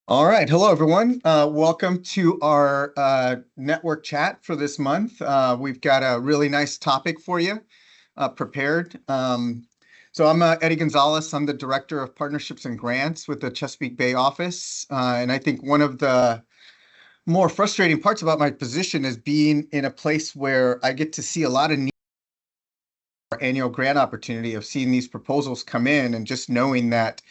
All right. Hello, everyone. Welcome to our network chat for this month. We've got a really nice topic for you prepared. So I'm Eddie Gonzalez. I'm the Director of Partnerships and Grants with the Chesapeake Bay office. And I think one of the more frustrating parts about my position is being in a place where I get to see a lot of need for annual grant opportunity of seeing these proposals come in and just knowing that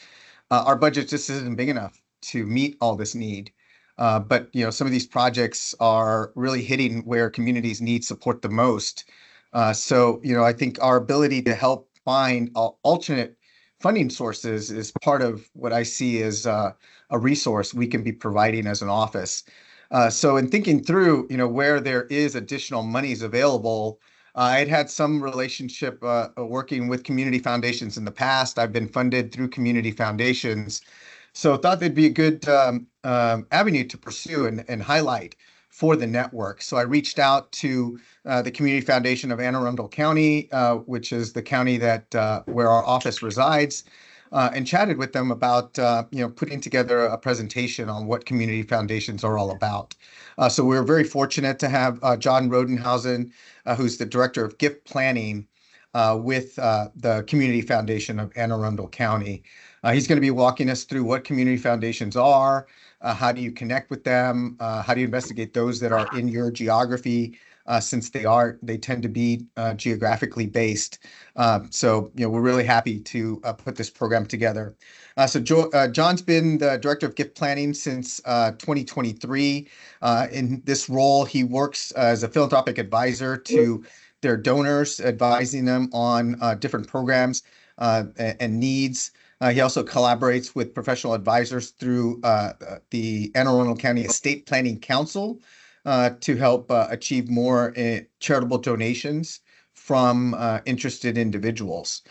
our budget just isn't big enough to meet all this need. But some of these projects are really hitting where communities need support the most. So I think our ability to help find alternate funding sources is part of what I see as a resource we can be providing as an office. So in thinking through, where there is additional monies available, I'd had some relationship working with community foundations in the past. I've been funded through community foundations. So thought they'd be a good avenue to pursue and highlight for the network. So I reached out to the Community Foundation of Arundel County, which is the county that where our office resides, and chatted with them about putting together a presentation on what community foundations are all about. So we're very fortunate to have John Rodenhausen, who's the Director of Gift Planning with the Community Foundation of Anne Arundel County. He's going to be walking us through what community foundations are, how do you connect with them, how do you investigate those that are in your geography, since they tend to be geographically based. So we're really happy to put this program together. John's been the Director of Gift Planning since 2023. In this role, he works as a philanthropic advisor to their donors, advising them on different programs and needs. He also collaborates with professional advisors through the Anne Arundel County Estate Planning Council to help achieve more charitable donations from interested individuals.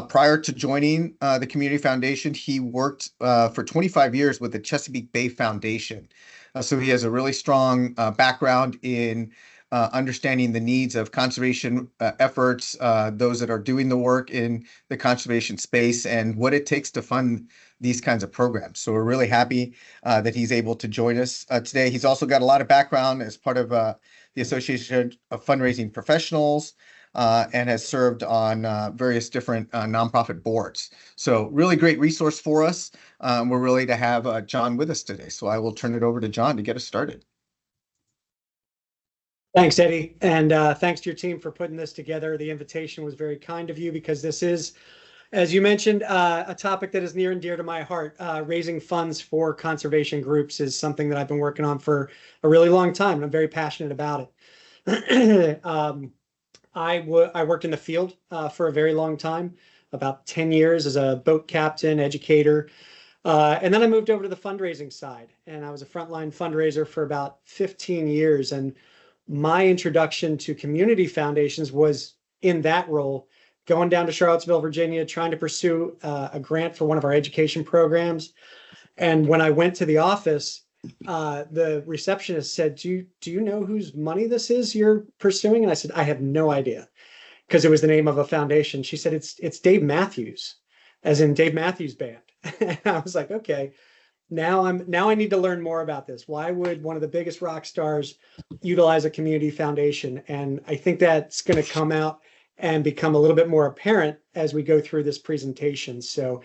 Prior to joining the Community Foundation, he worked for 25 years with the Chesapeake Bay Foundation. So he has a really strong background in understanding the needs of conservation efforts, those that are doing the work in the conservation space, and what it takes to fund these kinds of programs. So we're really happy that he's able to join us today. He's also got a lot of background as part of the Association of Fundraising Professionals and has served on various different nonprofit boards. So really great resource for us. We're really to have John with us today. So I will turn it over to John to get us started. Thanks, Eddie. And thanks to your team for putting this together. The invitation was very kind of you because this is, as you mentioned, a topic that is near and dear to my heart. Raising funds for conservation groups is something that I've been working on for a really long time, and I'm very passionate about it. I worked in the field for a very long time, about 10 years as a boat captain, educator. And then I moved over to the fundraising side, and I was a frontline fundraiser for about 15 years. And my introduction to community foundations was in that role, going down to Charlottesville, Virginia, trying to pursue a grant for one of our education programs. And when I went to the office, the receptionist said, do you know whose money this is you're pursuing? And I said, I have no idea, because it was the name of a foundation. She said, it's Dave Matthews, as in Dave Matthews Band. And I was like, okay. Now I need to learn more about this. Why would one of the biggest rock stars utilize a community foundation? And I think that's going to come out and become a little bit more apparent as we go through this presentation. So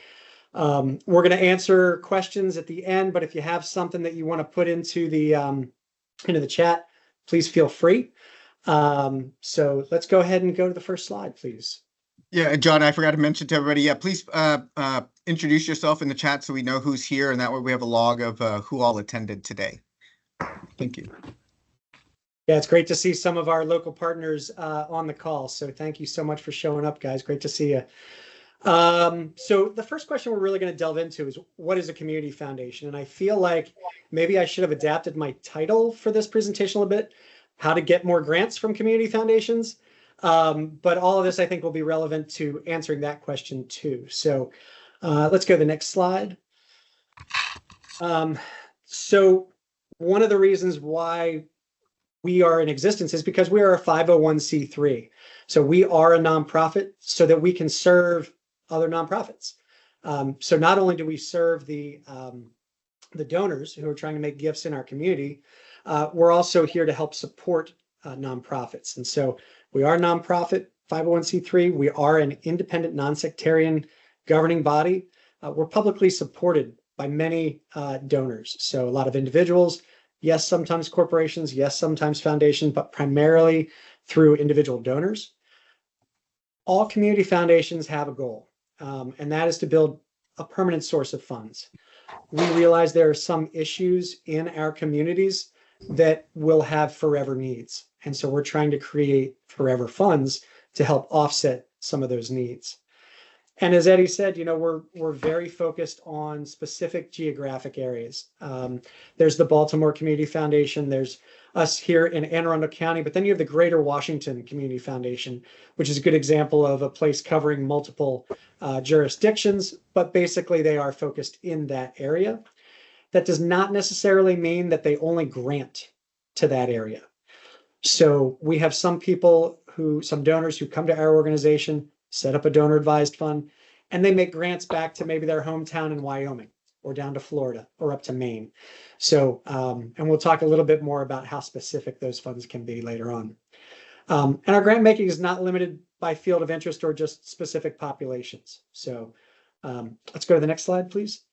we're going to answer questions at the end, but if you have something that you want to put into the chat, please feel free. So let's go ahead and go to the first slide, please. Yeah, John, I forgot to mention to everybody, yeah, please introduce yourself in the chat so we know who's here, and that way we have a log of who all attended today. Thank you. Yeah, it's great to see some of our local partners on the call. So thank you so much for showing up, guys. Great to see you. So the first question we're really going to delve into is, what is a community foundation? And I feel like maybe I should have adapted my title for this presentation a little bit, how to get more grants from community foundations. But all of this, I think, will be relevant to answering that question too. So let's go to the next slide. So one of the reasons why we are in existence is because we are a 501c3. So we are a nonprofit so that we can serve other nonprofits. So not only do we serve the the donors who are trying to make gifts in our community, we're also here to help support nonprofits. And so we are a nonprofit 501c3. We are an independent, non-sectarian governing body. We're publicly supported by many donors. So a lot of individuals, yes, sometimes corporations, yes, sometimes foundations, but primarily through individual donors. All community foundations have a goal, and that is to build a permanent source of funds. We realize there are some issues in our communities that will have forever needs. And so we're trying to create forever funds to help offset some of those needs. And as Eddie said, we're very focused on specific geographic areas. There's the Baltimore Community Foundation. There's us here in Anne Arundel County, but then you have the Greater Washington Community Foundation, which is a good example of a place covering multiple jurisdictions, but basically they are focused in that area. That does not necessarily mean that they only grant to that area. So we have some donors who come to our organization, set up a donor advised fund, and they make grants back to maybe their hometown in Wyoming or down to Florida or up to Maine. So, and we'll talk a little bit more about how specific those funds can be later on. And our grant making is not limited by field of interest or just specific populations. So let's go to the next slide, please.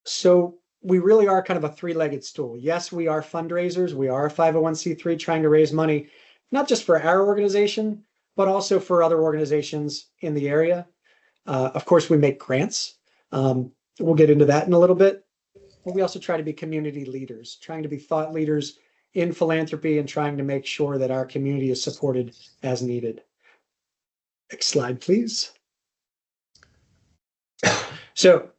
So we really are kind of a three-legged stool. Yes, we are fundraisers. We are a 501c3 trying to raise money, not just for our organization, but also for other organizations in the area. Of course, we make grants. We'll get into that in a little bit. But we also try to be community leaders, trying to be thought leaders in philanthropy and trying to make sure that our community is supported as needed. Next slide, please. So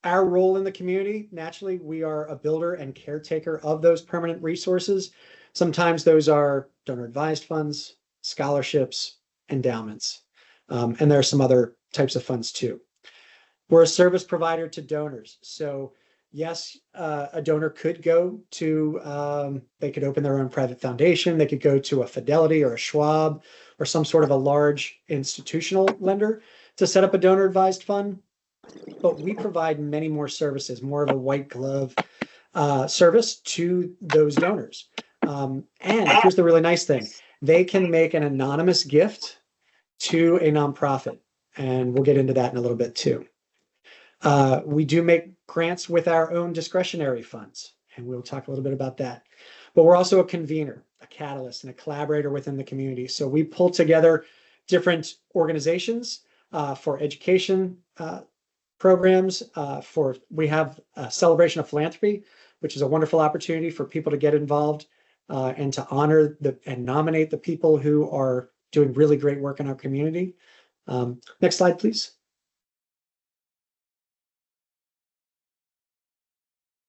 our role in the community, naturally, we are a builder and caretaker of those permanent resources. Sometimes those are donor advised funds, scholarships, endowments. And there are some other types of funds too. We're a service provider to donors. So yes, a donor could go to, they could open their own private foundation. They could go to a Fidelity or a Schwab or some sort of a large institutional lender to set up a donor advised fund. But we provide many more services, more of a white glove service to those donors. And here's the really nice thing. They can make an anonymous gift to a nonprofit. And we'll get into that in a little bit too. We do make grants with our own discretionary funds, and we'll talk a little bit about that. But we're also a convener, a catalyst, and a collaborator within the community. So we pull together different organizations for education programs. We have a celebration of philanthropy, which is a wonderful opportunity for people to get involved and to honor and nominate the people who are doing really great work in our community. Next slide, please.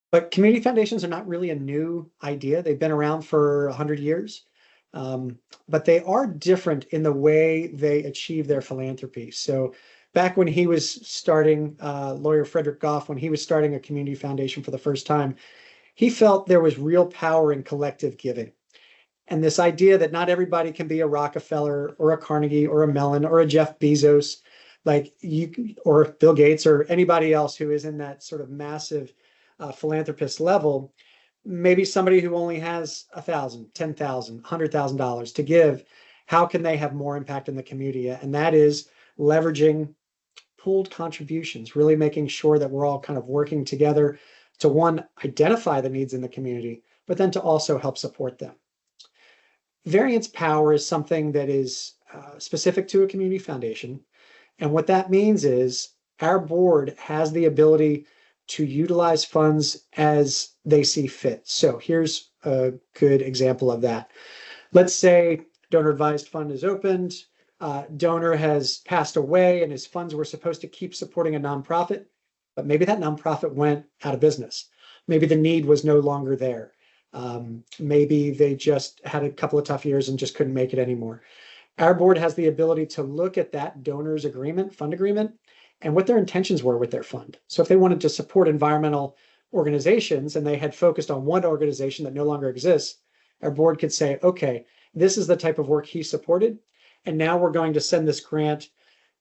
But community foundations are not really a new idea. They've been around for 100 years, but they are different in the way they achieve their philanthropy. So back when he was starting, lawyer Frederick Goff, when he was starting a community foundation for the first time, he felt there was real power in collective giving. And this idea that not everybody can be a Rockefeller or a Carnegie or a Mellon or a Jeff Bezos, or Bill Gates or anybody else who is in that sort of massive philanthropist level. Maybe somebody who only has $1,000, $10,000, $100,000 to give, how can they have more impact in the community? And that is leveraging pooled contributions, really making sure that we're all kind of working together to, one, identify the needs in the community, but then to also help support them. Variance power is something that is specific to a community foundation. And what that means is our board has the ability to utilize funds as they see fit. So here's a good example of that. Let's say donor advised fund is opened, donor has passed away and his funds were supposed to keep supporting a nonprofit, but maybe that nonprofit went out of business. Maybe the need was no longer there. Maybe they just had a couple of tough years and just couldn't make it anymore. Our board has the ability to look at that donor's agreement, fund agreement, and what their intentions were with their fund. So if they wanted to support environmental organizations and they had focused on one organization that no longer exists, our board could say, okay, this is the type of work he supported, and now we're going to send this grant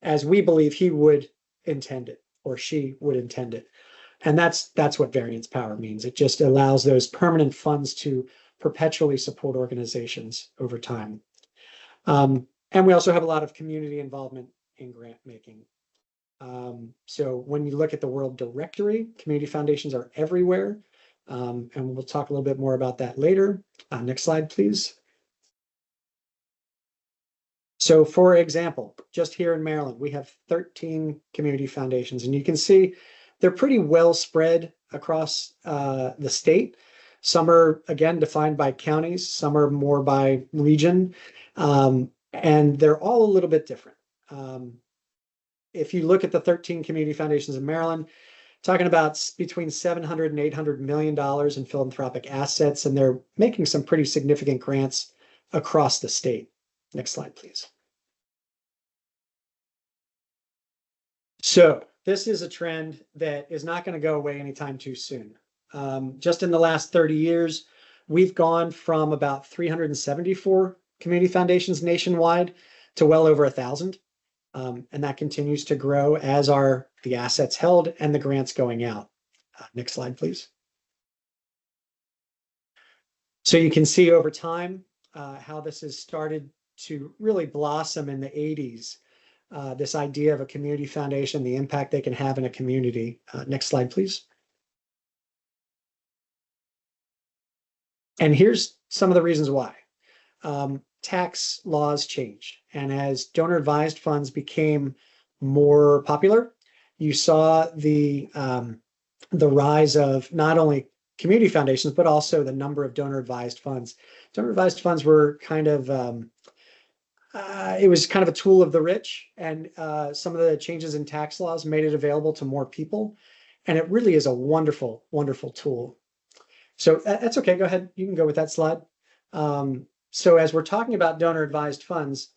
as we believe he would intend it. or she would intend it. And that's what variance power means. It just allows those permanent funds to perpetually support organizations over time. And we also have a lot of community involvement in grant making. So when you look at the World Directory, community foundations are everywhere. And we'll talk a little bit more about that later. Next slide, please. So for example, just here in Maryland, we have 13 community foundations, and you can see they're pretty well spread across the state. Some are, again, defined by counties, some are more by region, and they're all a little bit different. If you look at the 13 community foundations in Maryland, talking about between $700 and $800 million in philanthropic assets, and they're making some pretty significant grants across the state. Next slide, please. So this is a trend that is not going to go away anytime too soon. Just in the last 30 years, we've gone from about 374 community foundations nationwide to well over 1,000. And that continues to grow as are the assets held and the grants going out. Next slide, please. So you can see over time how this has started to really blossom in the 80s. This idea of a community foundation, the impact they can have in a community. Next slide, please. And here's some of the reasons why. Tax laws changed, and as donor advised funds became more popular, you saw the rise of not only community foundations, but also the number of donor advised funds. Donor advised funds were kind of it was kind of a tool of the rich, and some of the changes in tax laws made it available to more people. And it really is a wonderful, wonderful tool. So that's okay. Go ahead. You can go with that slide. So as we're talking about donor advised funds,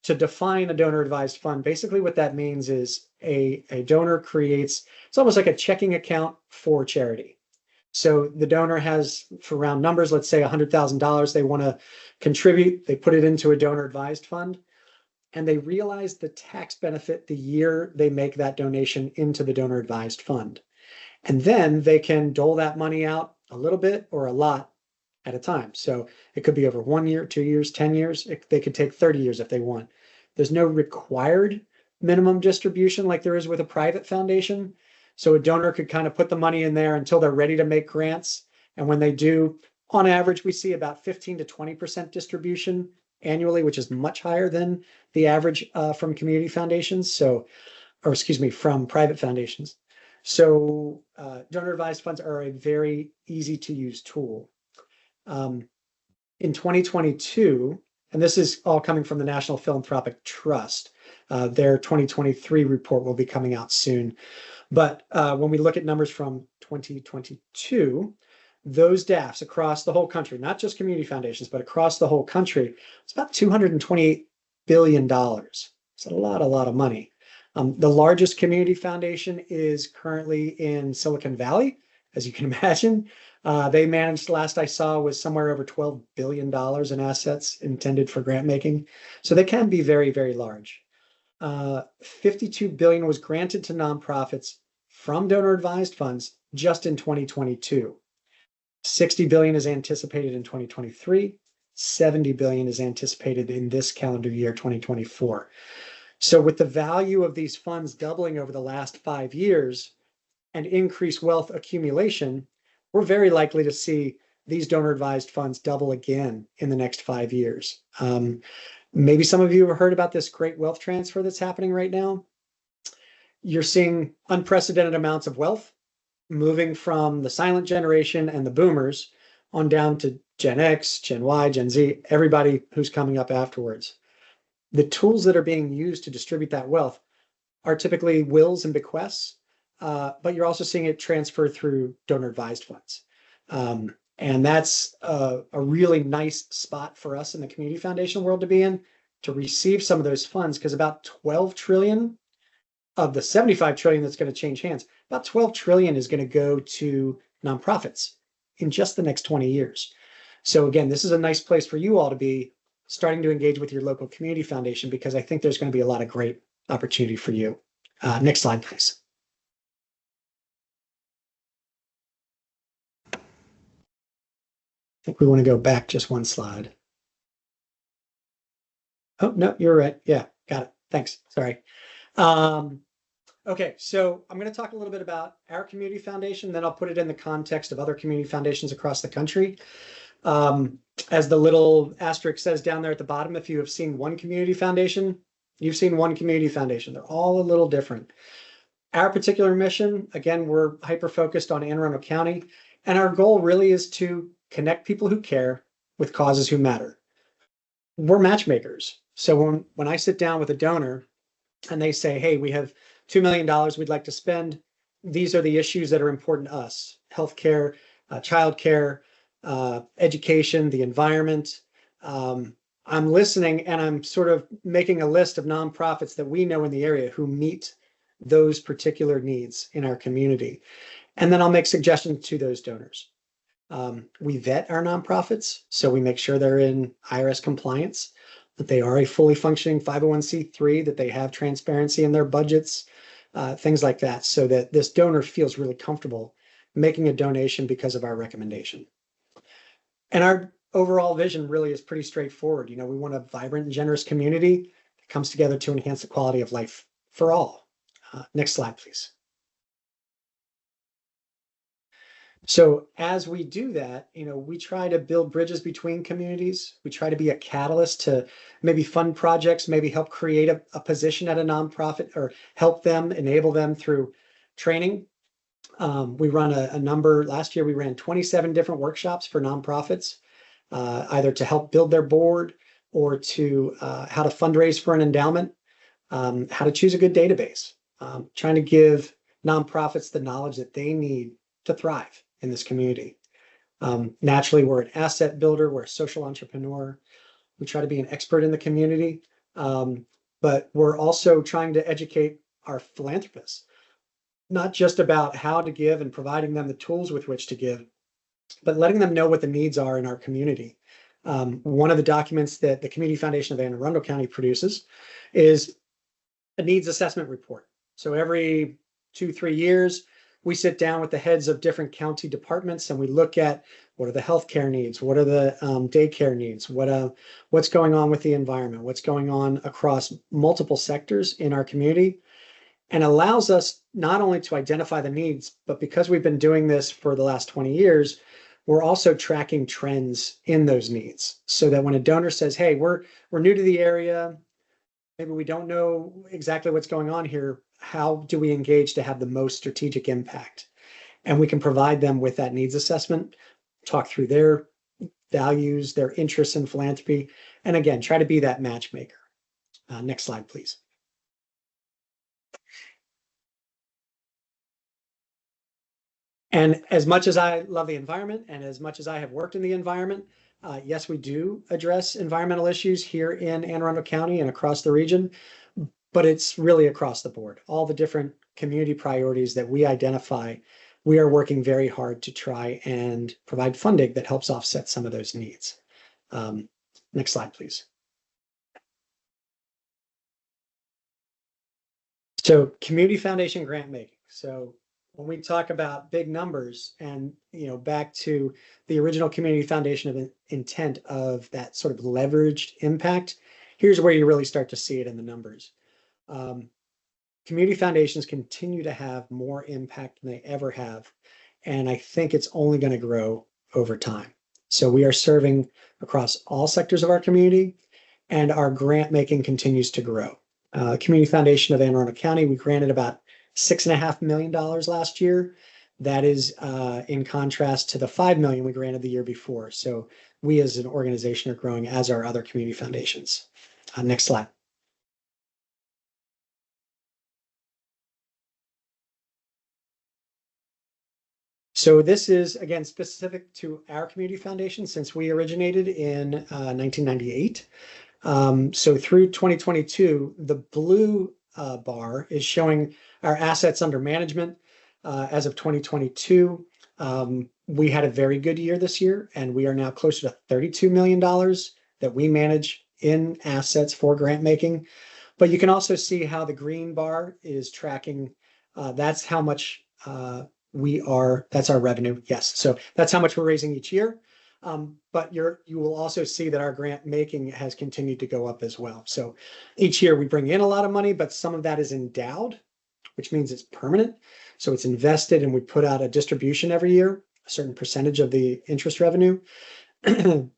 to define a donor advised fund, basically what that means is a donor creates, it's almost like a checking account for charity. So the donor has, for round numbers, let's say $100,000 they want to contribute, they put it into a donor advised fund, and they realize the tax benefit the year they make that donation into the donor advised fund. And then they can dole that money out a little bit or a lot at a time. So it could be over 1 year, 2 years, 10 years. They could take 30 years if they want. There's no required minimum distribution like there is with a private foundation. So a donor could kind of put the money in there until they're ready to make grants. And when they do, on average, we see about 15 to 20% distribution annually, which is much higher than the average from community foundations. So, or excuse me, from private foundations. So donor advised funds are a very easy to use tool. In 2022, and this is all coming from the National Philanthropic Trust, their 2023 report will be coming out soon. But when we look at numbers from 2022, those DAFs across the whole country, not just community foundations, but across the whole country, it's about $228 billion. It's a lot of money. The largest community foundation is currently in Silicon Valley, as you can imagine. They managed, last I saw, was somewhere over $12 billion in assets intended for grant making. So they can be very, very large. 52 billion was granted to nonprofits from donor advised funds just in 2022. 60 billion is anticipated in 2023. 70 billion is anticipated in this calendar year, 2024. So with the value of these funds doubling over the last 5 years and increased wealth accumulation, we're very likely to see these donor advised funds double again in the next 5 years. Maybe some of you have heard about this great wealth transfer that's happening right now. You're seeing unprecedented amounts of wealth moving from the silent generation and the boomers on down to Gen X, Gen Y, Gen Z, everybody who's coming up afterwards. The tools that are being used to distribute that wealth are typically wills and bequests, but you're also seeing it transfer through donor advised funds. And that's a really nice spot for us in the community foundation world to be in, to receive some of those funds, because about 12 trillion of the 75 trillion that's going to change hands, about 12 trillion is going to go to nonprofits in just the next 20 years. So again, this is a nice place for you all to be starting to engage with your local community foundation, because I think there's going to be a lot of great opportunity for you. Next slide, please. think we want to go back just one slide. Oh, no, you're right. Yeah, got it. Thanks. Sorry. Okay, so I'm going to talk a little bit about our community foundation, then I'll put it in the context of other community foundations across the country. As the little asterisk says down there at the bottom, if you have seen one community foundation, you've seen one community foundation. They're all a little different. Our particular mission, again, we're hyper-focused on Anne Arundel County, and our goal really is to connect people who care with causes who matter. We're matchmakers. So when I sit down with a donor and they say, hey, we have $2 million we'd like to spend, these are the issues that are important to us: healthcare, childcare, education, the environment. I'm listening and I'm sort of making a list of nonprofits that we know in the area who meet those particular needs in our community. And then I'll make suggestions to those donors. We vet our nonprofits, so we make sure they're in IRS compliance, that they are a fully functioning 501c3, that they have transparency in their budgets, things like that, so that this donor feels really comfortable making a donation because of our recommendation. And our overall vision really is pretty straightforward. We want a vibrant and generous community that comes together to enhance the quality of life for all. Next slide, please. So as we do that, we try to build bridges between communities. We try to be a catalyst to maybe fund projects, maybe help create a position at a nonprofit, or help them, enable them through training. We run a number. Last year, we ran 27 different workshops for nonprofits, either to help build their board or to how to fundraise for an endowment, how to choose a good database, trying to give nonprofits the knowledge that they need to thrive in this community. Naturally, we're an asset builder, we're a social entrepreneur. We try to be an expert in the community, but we're also trying to educate our philanthropists, not just about how to give and providing them the tools with which to give, but letting them know what the needs are in our community. One of the documents that the Community Foundation of Anne Arundel County produces is a needs assessment report. So every 2-3 years, we sit down with the heads of different county departments and we look at what are the healthcare needs, what are the daycare needs, what's going on with the environment, what's going on across multiple sectors in our community, and allows us not only to identify the needs, but because we've been doing this for the last 20 years, we're also tracking trends in those needs, so that when a donor says, hey, we're new to the area, maybe we don't know exactly what's going on here, how do we engage to have the most strategic impact? And we can provide them with that needs assessment, talk through their values, their interests in philanthropy, and again, try to be that matchmaker. Next slide, please. And as much as I love the environment and as much as I have worked in the environment, yes, we do address environmental issues here in Anne Arundel County and across the region, but it's really across the board. All the different community priorities that we identify, we are working very hard to try and provide funding that helps offset some of those needs. Next slide, please. So community foundation grant making. So when we talk about big numbers and, back to the original community foundation of intent of that sort of leveraged impact, here's where you really start to see it in the numbers. Community foundations continue to have more impact than they ever have. And I think it's only going to grow over time. So we are serving across all sectors of our community, and our grant making continues to grow. Community Foundation of Anne Arundel County, we granted about $6.5 million last year. That is in contrast to the $5 million we granted the year before. So we as an organization are growing, as are other community foundations. Next slide. So this is, again, specific to our community foundation since we originated in 1998. So through 2022, the blue bar is showing our assets under management. As of 2022, we had a very good year this year, and we are now closer to $32 million that we manage in assets for grant making. But you can also see how the green bar is tracking. That's how much that's our revenue. Yes. So that's how much we're raising each year. But you will also see that our grant making has continued to go up as well. So each year we bring in a lot of money, but some of that is endowed, which means it's permanent. So it's invested, and we put out a distribution every year, a certain percentage of the interest revenue.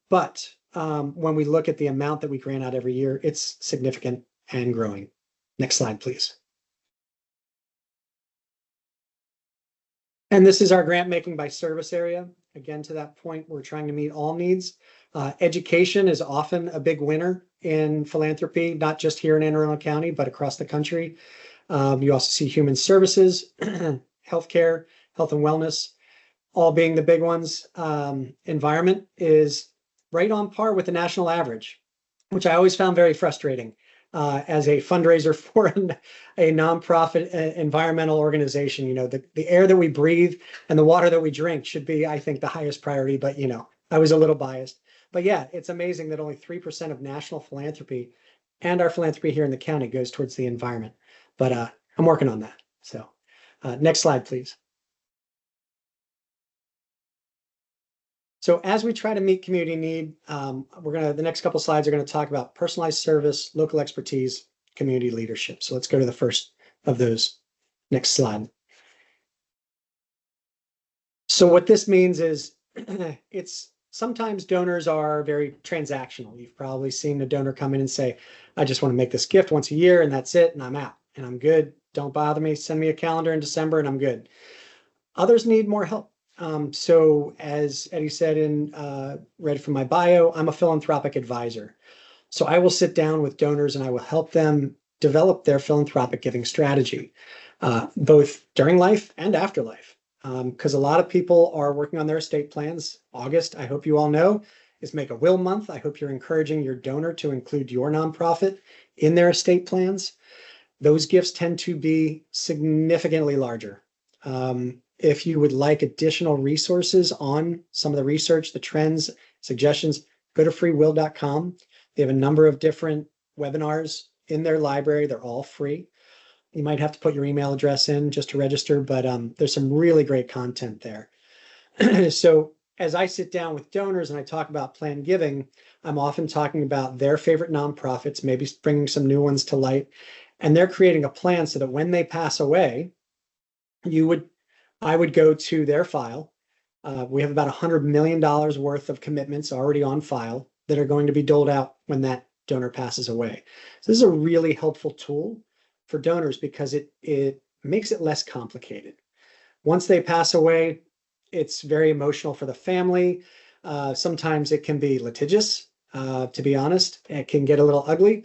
But when we look at the amount that we grant out every year, it's significant and growing. Next slide, please. And this is our grant making by service area. Again, to that point, we're trying to meet all needs. Education is often a big winner in philanthropy, not just here in Anne Arundel County, but across the country. You also see human services, healthcare, health and wellness, all being the big ones. Environment is right on par with the national average, which I always found very frustrating as a fundraiser for a nonprofit environmental organization. You know, the air that we breathe and the water that we drink should be, I think, the highest priority. But, you know, I was a little biased. But yeah, it's amazing that only 3% of national philanthropy and our philanthropy here in the county goes towards the environment. But I'm working on that. So next slide, please. So as we try to meet community need, the next couple slides are going to talk about personalized service, local expertise, community leadership. So let's go to the first of those. Next slide. So what this means is it's sometimes donors are very transactional. You've probably seen a donor come in and say, I just want to make this gift once a year and that's it, and I'm out and I'm good. Don't bother me. Send me a calendar in December and I'm good. Others need more help. So as Eddie said read from my bio, I'm a philanthropic advisor. So I will sit down with donors and I will help them develop their philanthropic giving strategy, both during life and after life. Because a lot of people are working on their estate plans. August, I hope you all know, is Make a Will Month. I hope you're encouraging your donor to include your nonprofit in their estate plans. Those gifts tend to be significantly larger. If you would like additional resources on some of the research, the trends, suggestions, go to freewill.com. They have a number of different webinars in their library. They're all free. You might have to put your email address in just to register, but there's some really great content there. So as I sit down with donors and I talk about planned giving, I'm often talking about their favorite nonprofits, maybe bringing some new ones to light, and they're creating a plan so that when they pass away, I would go to their file. We have about $100 million worth of commitments already on file that are going to be doled out when that donor passes away. So this is a really helpful tool for donors because it makes it less complicated. Once they pass away, it's very emotional for the family. Sometimes it can be litigious, to be honest. It can get a little ugly.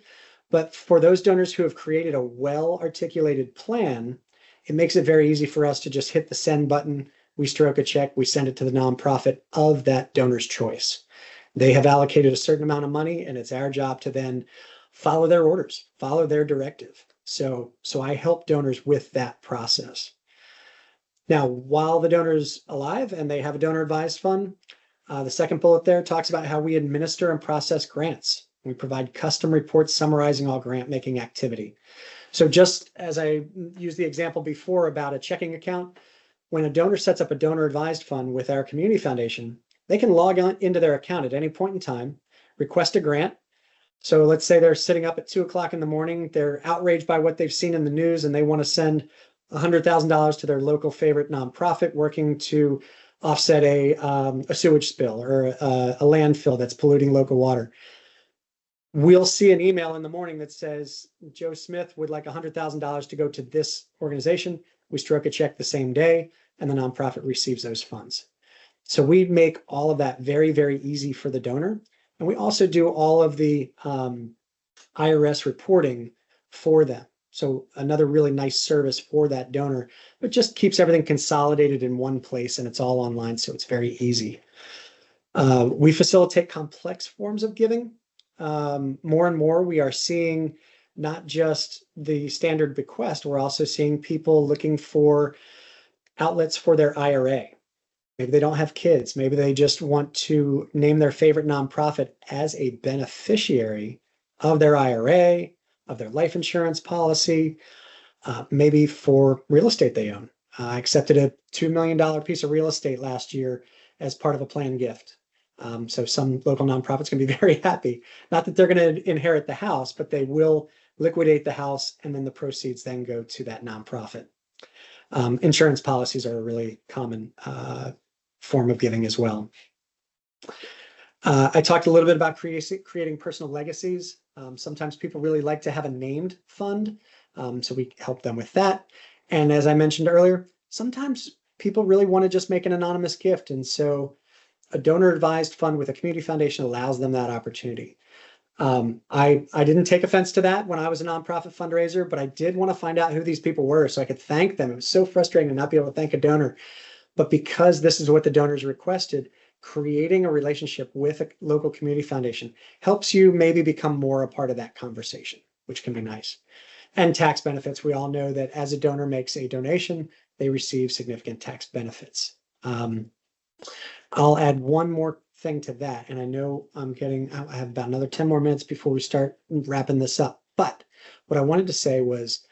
But for those donors who have created a well-articulated plan, it makes it very easy for us to just hit the send button. We stroke a check, we send it to the nonprofit of that donor's choice. They have allocated a certain amount of money, and it's our job to then follow their orders, follow their directive. So I help donors with that process. Now, while the donor's alive and they have a donor advised fund, the second bullet there talks about how we administer and process grants. We provide custom reports summarizing all grant making activity. So just as I used the example before about a checking account, when a donor sets up a donor advised fund with our community foundation, they can log on into their account at any point in time, request a grant. So let's say they're sitting up at 2:00 in the morning, they're outraged by what they've seen in the news and they want to send $100,000 to their local favorite nonprofit working to offset a sewage spill or a landfill that's polluting local water. We'll see an email in the morning that says, Joe Smith would like $100,000 to go to this organization. We stroke a check the same day and the nonprofit receives those funds. So we make all of that very, very easy for the donor. And we also do all of the IRS reporting for them. So another really nice service for that donor, but just keeps everything consolidated in one place and it's all online. So it's very easy. We facilitate complex forms of giving. More and more, we are seeing not just the standard bequest, we're also seeing people looking for outlets for their IRA. Maybe they don't have kids. Maybe they just want to name their favorite nonprofit as a beneficiary of their IRA, of their life insurance policy, maybe for real estate they own. I accepted a $2 million piece of real estate last year as part of a planned gift. So some local nonprofits can be very happy. Not that they're going to inherit the house, but they will liquidate the house, and then the proceeds then go to that nonprofit. Insurance policies are a really common form of giving as well. I talked a little bit about creating personal legacies. Sometimes people really like to have a named fund, so we help them with that. And as I mentioned earlier, sometimes people really want to just make an anonymous gift, and so a donor-advised fund with a community foundation allows them that opportunity. I didn't take offense to that when I was a nonprofit fundraiser, but I did want to find out who these people were so I could thank them. It was so frustrating to not be able to thank a donor. But because this is what the donors requested, creating a relationship with a local community foundation helps you maybe become more a part of that conversation, which can be nice. And tax benefits. We all know that as a donor makes a donation, they receive significant tax benefits. I'll add one more thing to that. And I know I have about another 10 more minutes before we start wrapping this up. But what I wanted to say was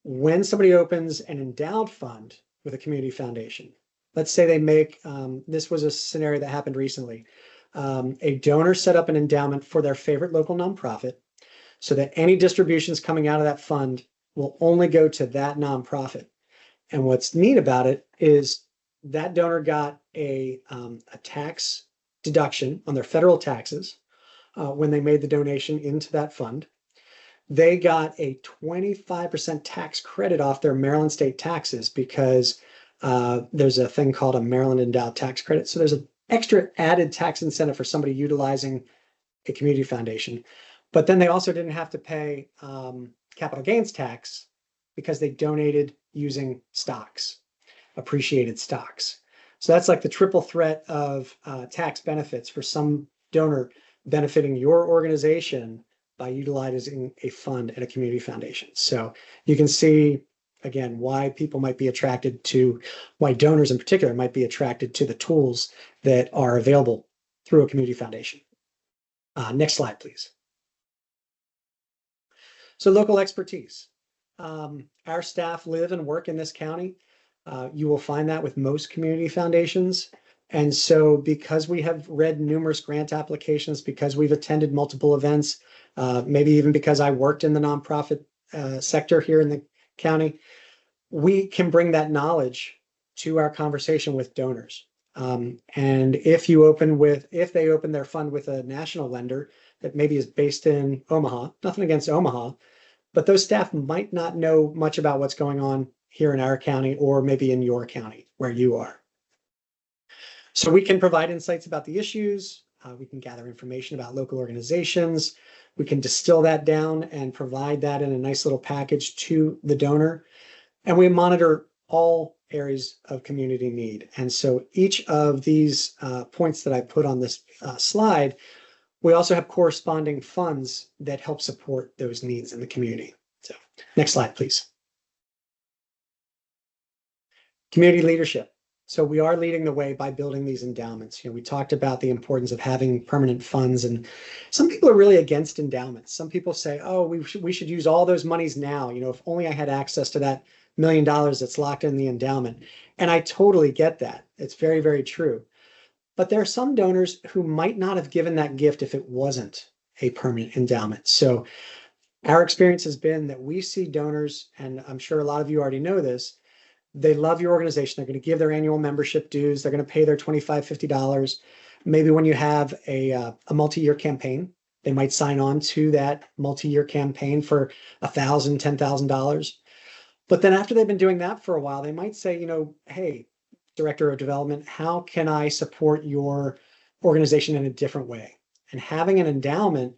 when somebody opens an endowed fund with a community foundation, let's say they make, this was a scenario that happened recently. A donor set up an endowment for their favorite local nonprofit so that any distributions coming out of that fund will only go to that nonprofit. And what's neat about it is that donor got a tax deduction on their federal taxes when they made the donation into that fund. They got a 25% tax credit off their Maryland state taxes because there's a thing called a Maryland endowed tax credit. So there's an extra added tax incentive for somebody utilizing a community foundation. But then they also didn't have to pay capital gains tax because they donated using stocks, appreciated stocks. So that's like the triple threat of tax benefits for some donor benefiting your organization by utilizing a fund at a community foundation. So you can see, again, why people might be attracted to, why donors in particular might be attracted to the tools that are available through a community foundation. Next slide, please. So local expertise. Our staff live and work in this county. You will find that with most community foundations. And so because we have read numerous grant applications, because we've attended multiple events, maybe even because I worked in the nonprofit sector here in the county, we can bring that knowledge to our conversation with donors. And if they open their fund with a national lender that maybe is based in Omaha, nothing against Omaha, but those staff might not know much about what's going on here in our county or maybe in your county where you are. So we can provide insights about the issues. We can gather information about local organizations. We can distill that down and provide that in a nice little package to the donor. And we monitor all areas of community need. And so each of these points that I put on this slide, we also have corresponding funds that help support those needs in the community. So next slide, please. Community leadership. So we are leading the way by building these endowments. We talked about the importance of having permanent funds, and some people are really against endowments. Some people say, oh, we should use all those monies now. If only I had access to that $1 million that's locked in the endowment. And I totally get that. It's very, very true. But there are some donors who might not have given that gift if it wasn't a permanent endowment. So our experience has been that we see donors, and I'm sure a lot of you already know this, they love your organization. They're going to give their annual membership dues. They're going to pay their $25, $50. Maybe when you have a multi-year campaign, they might sign on to that multi-year campaign for $1,000, $10,000. But then after they've been doing that for a while, they might say, hey, Director of Development, how can I support your organization in a different way? And having an endowment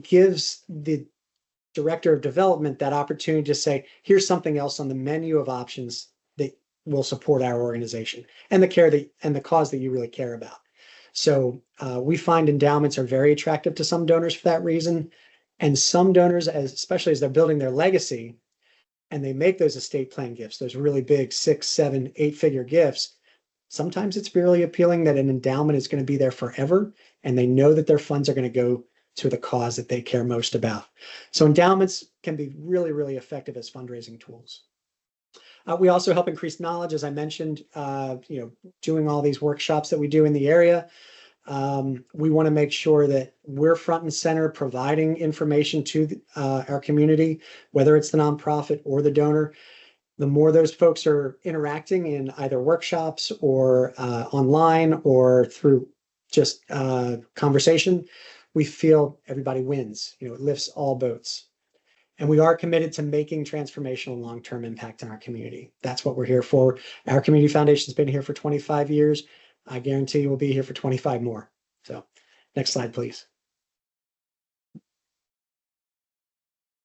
gives the Director of Development that opportunity to say, here's something else on the menu of options that will support our organization and the cause that you really care about. So we find endowments are very attractive to some donors for that reason. And some donors, especially as they're building their legacy and they make those estate plan gifts, those really big 6, 7, 8-figure gifts, sometimes it's really appealing that an endowment is going to be there forever, and they know that their funds are going to go to the cause that they care most about. So endowments can be really, really effective as fundraising tools. We also help increase knowledge, as I mentioned, doing all these workshops that we do in the area. We want to make sure that we're front and center providing information to our community, whether it's the nonprofit or the donor. The more those folks are interacting in either workshops or online or through just conversation, we feel everybody wins. It lifts all boats. And we are committed to making transformational long-term impact in our community. That's what we're here for. Our community foundation's been here for 25 years. I guarantee we'll be here for 25 more. So next slide, please.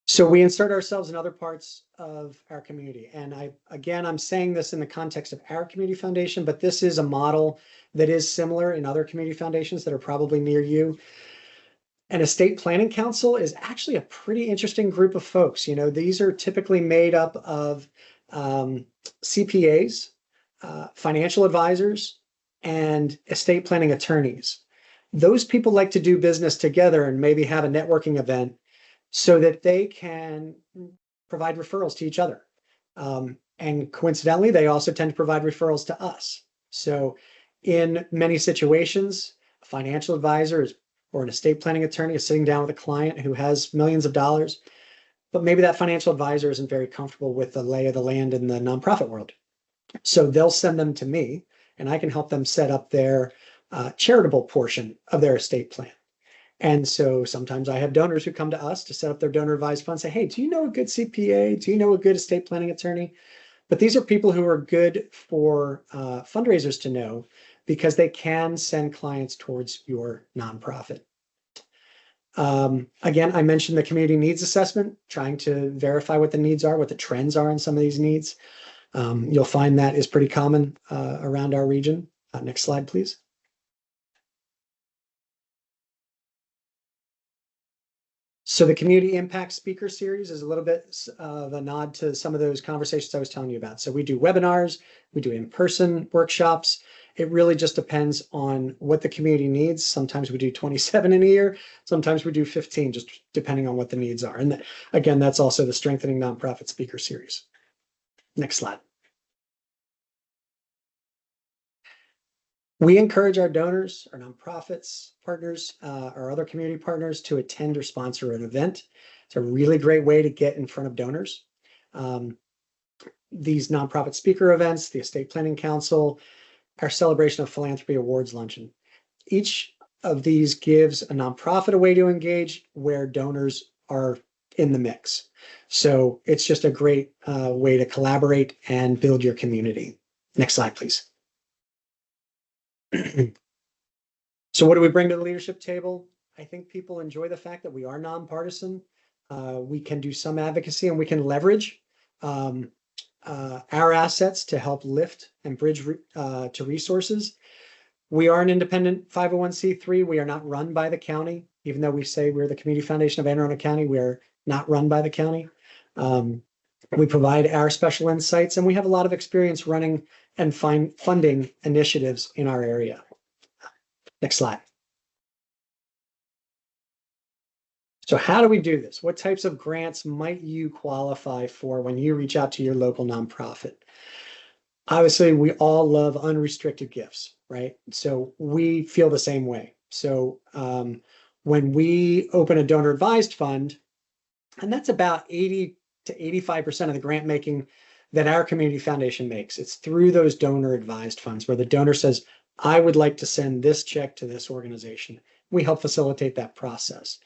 So we insert ourselves in other parts of our community. And I'm saying this in the context of our community foundation, but this is a model that is similar in other community foundations that are probably near you. An estate planning council is actually a pretty interesting group of folks. These are typically made up of CPAs, financial advisors, and estate planning attorneys. Those people like to do business together and maybe have a networking event so that they can provide referrals to each other. And coincidentally, they also tend to provide referrals to us. So in many situations, a financial advisor or an estate planning attorney is sitting down with a client who has millions of dollars, but maybe that financial advisor isn't very comfortable with the lay of the land in the nonprofit world. So they'll send them to me, and I can help them set up their charitable portion of their estate plan. And so sometimes I have donors who come to us to set up their donor advised fund, say, hey, do you know a good CPA? Do you know a good estate planning attorney? But these are people who are good for fundraisers to know, because they can send clients towards your nonprofit. Again, I mentioned the community needs assessment, trying to verify what the needs are, what the trends are in some of these needs. You'll find that is pretty common around our region. Next slide, please. So the Community Impact Speaker Series is a little bit of a nod to some of those conversations I was telling you about. So we do webinars, we do in-person workshops. It really just depends on what the community needs. Sometimes we do 27 in a year, sometimes we do 15, just depending on what the needs are. And again, that's also the Strengthening Nonprofit Speaker Series. Next slide. We encourage our donors, our nonprofits, partners, our other community partners to attend or sponsor an event. It's a really great way to get in front of donors. These nonprofit speaker events, the Estate Planning Council, our Celebration of Philanthropy Awards Luncheon. Each of these gives a nonprofit a way to engage where donors are in the mix. So it's just a great way to collaborate and build your community. Next slide, please. So what do we bring to the leadership table? I think people enjoy the fact that we are nonpartisan. We can do some advocacy, and we can leverage our assets to help lift and bridge to resources. We are an independent 501c3. We are not run by the county. Even though we say we're the Community Foundation of Anne Arundel County, we are not run by the county. We provide our special insights, and we have a lot of experience running and funding initiatives in our area. Next slide. So how do we do this? What types of grants might you qualify for when you reach out to your local nonprofit? Obviously, we all love unrestricted gifts, right? So we feel the same way. So when we open a donor advised fund, and that's about 80 to 85% of the grant making that our community foundation makes. It's through those donor advised funds where the donor says, I would like to send this check to this organization. We help facilitate that process.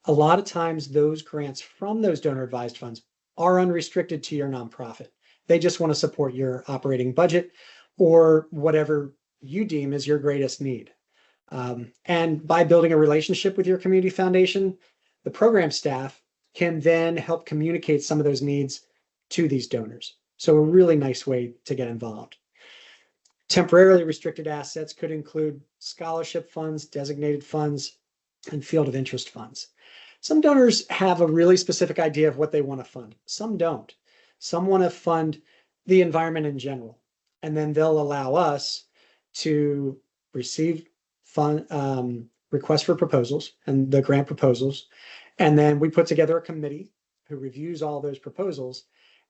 A lot of times those grants from those donor advised funds are unrestricted to your nonprofit. They just want to support your operating budget or whatever you deem is your greatest need. And by building a relationship with your community foundation, the program staff can then help communicate some of those needs to these donors. So a really nice way to get involved. Temporarily restricted assets could include scholarship funds, designated funds, and field of interest funds. Some donors have a really specific idea of what they want to fund. Some don't. Some want to fund the environment in general, and then they'll allow us to receive fund requests for proposals and the grant proposals. And then we put together a committee who reviews all those proposals.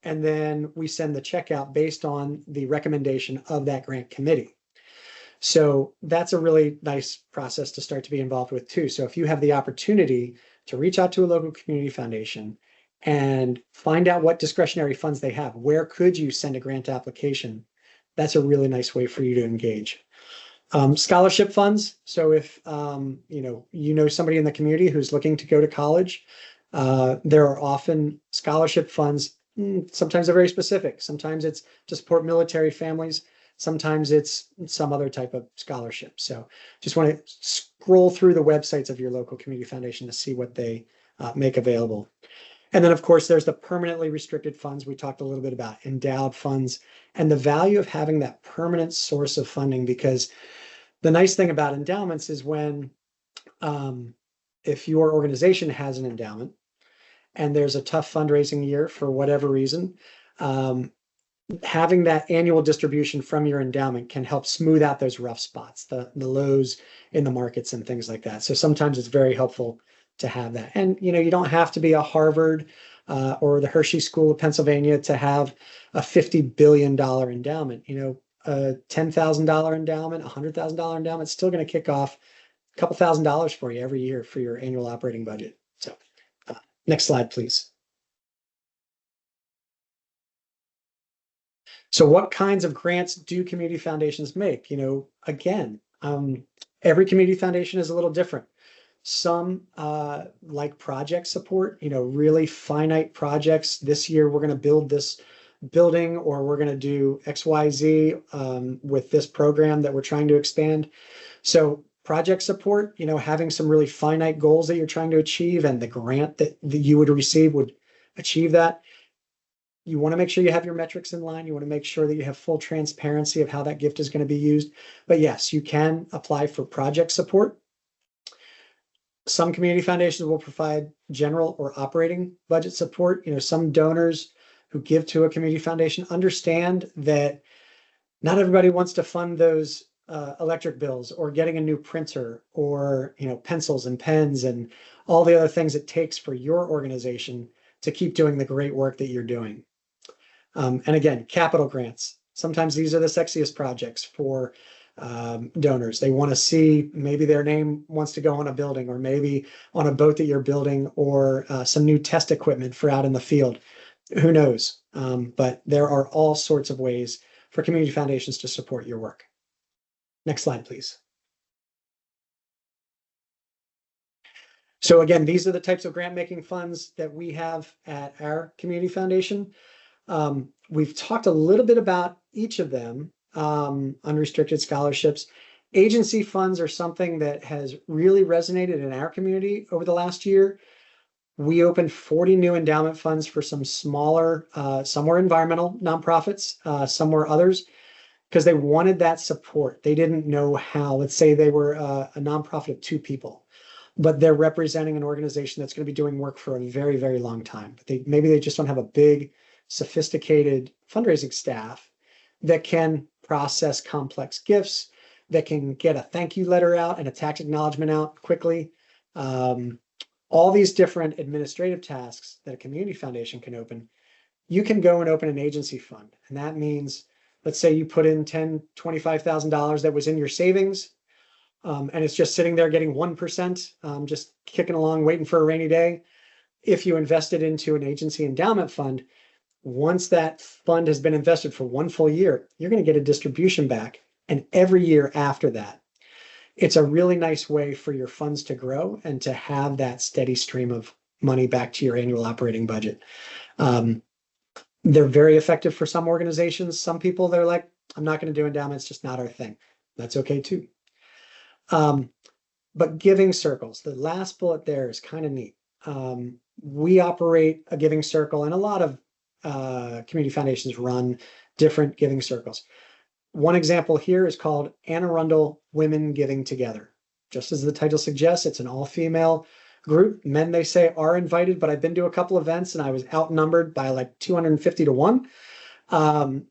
And then we send the check out based on the recommendation of that grant committee. So that's a really nice process to start to be involved with too. So if you have the opportunity to reach out to a local community foundation and find out what discretionary funds they have, where could you send a grant application? That's a really nice way for you to engage. Scholarship funds. So if you know somebody in the community who's looking to go to college, there are often scholarship funds. Sometimes they're very specific. Sometimes it's to support military families. Sometimes it's some other type of scholarship. So just want to scroll through the websites of your local community foundation to see what they make available. And then, of course, there's the permanently restricted funds. We talked a little bit about endowed funds and the value of having that permanent source of funding, because the nice thing about endowments is when, if your organization has an endowment and there's a tough fundraising year for whatever reason, having that annual distribution from your endowment can help smooth out those rough spots, the lows in the markets and things like that. So sometimes it's very helpful to have that. And, you don't have to be a Harvard or the Hershey School of Pennsylvania to have a $50 billion endowment. A $10,000 endowment, a $100,000 endowment is still going to kick off a couple $1,000s for you every year for your annual operating budget. So next slide, please. So what kinds of grants do community foundations make? Again, every community foundation is a little different. Some like project support, really finite projects. This year, we're going to build this building, or we're going to do XYZ with this program that we're trying to expand. So project support, having some really finite goals that you're trying to achieve, and the grant that you would receive would achieve that. You want to make sure you have your metrics in line. You want to make sure that you have full transparency of how that gift is going to be used. But yes, you can apply for project support. Some community foundations will provide general or operating budget support. Some donors who give to a community foundation understand that not everybody wants to fund those electric bills or getting a new printer or pencils and pens and all the other things it takes for your organization to keep doing the great work that you're doing. And again, capital grants. Sometimes these are the sexiest projects for donors. They want to see maybe their name wants to go on a building, or maybe on a boat that you're building, or some new test equipment for out in the field. Who knows? But there are all sorts of ways for community foundations to support your work. Next slide, please. So again, these are the types of grant making funds that we have at our community foundation. We've talked a little bit about each of them. Unrestricted scholarships. Agency funds are something that has really resonated in our community over the last year. We opened 40 new endowment funds for some smaller, some were environmental nonprofits, some were others, because they wanted that support. They didn't know how. Let's say they were a nonprofit of 2 people, but they're representing an organization that's going to be doing work for a very, very long time. But maybe they just don't have a big, sophisticated fundraising staff that can process complex gifts, that can get a thank you letter out and a tax acknowledgement out quickly. All these different administrative tasks that a community foundation can open, you can go and open an agency fund. And that means, let's say you put in $10,000, $25,000 that was in your savings, and it's just sitting there getting 1%, just kicking along, waiting for a rainy day. If you invested into an agency endowment fund, once that fund has been invested for 1 full year, you're going to get a distribution back. And every year after that, it's a really nice way for your funds to grow and to have that steady stream of money back to your annual operating budget. They're very effective for some organizations. Some people, they're like, I'm not going to do endowments, just not our thing. That's okay too. But giving circles, the last bullet there is kind of neat. We operate a giving circle, and a lot of community foundations run different giving circles. One example here is called Arundel Women Giving Together. Just as the title suggests, it's an all-female group. Men, they say, are invited, but I've been to a couple events and I was outnumbered by like 250 to 1. And